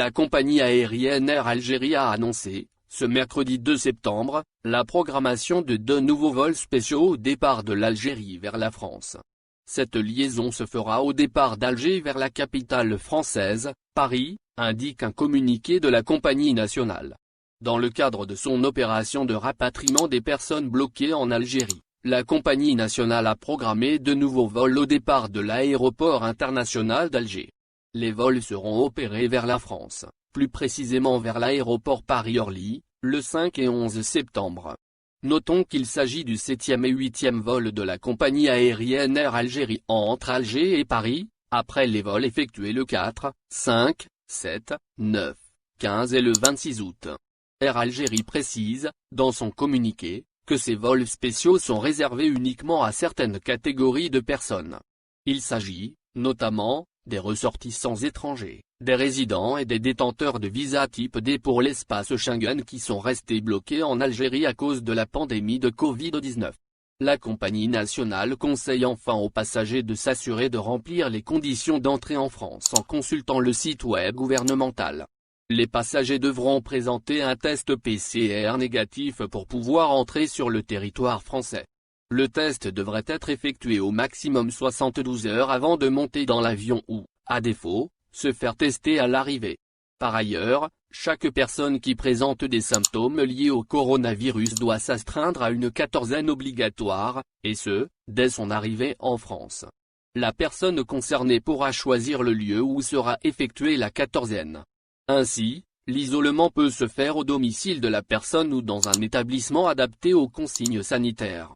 La compagnie aérienne Air Algérie a annoncé, ce mercredi 2 septembre, la programmation de 2 nouveaux vols spéciaux au départ de l'Algérie vers la France. Cette liaison se fera au départ d'Alger vers la capitale française, Paris, indique un communiqué de la compagnie nationale. Dans le cadre de son opération de rapatriement des personnes bloquées en Algérie, la compagnie nationale a programmé 2 nouveaux vols au départ de l'aéroport international d'Alger. Les vols seront opérés vers la France, plus précisément vers l'aéroport Paris-Orly, le 5 et 11 septembre. Notons qu'il s'agit du 7e et 8e vol de la compagnie aérienne Air Algérie entre Alger et Paris, après les vols effectués le 4, 5, 7, 9, 15 et le 26 août. Air Algérie précise, dans son communiqué, que ces vols spéciaux sont réservés uniquement à certaines catégories de personnes. Il s'agit, notamment, des ressortissants étrangers, des résidents et des détenteurs de visa type D pour l'espace Schengen qui sont restés bloqués en Algérie à cause de la pandémie de Covid-19. La compagnie nationale conseille enfin aux passagers de s'assurer de remplir les conditions d'entrée en France en consultant le site web gouvernemental. Les passagers devront présenter un test PCR négatif pour pouvoir entrer sur le territoire français. Le test devrait être effectué au maximum 72 heures avant de monter dans l'avion ou, à défaut, se faire tester à l'arrivée. Par ailleurs, chaque personne qui présente des symptômes liés au coronavirus doit s'astreindre à une quatorzaine obligatoire, et ce, dès son arrivée en France. La personne concernée pourra choisir le lieu où sera effectuée la quatorzaine. Ainsi, l'isolement peut se faire au domicile de la personne ou dans un établissement adapté aux consignes sanitaires.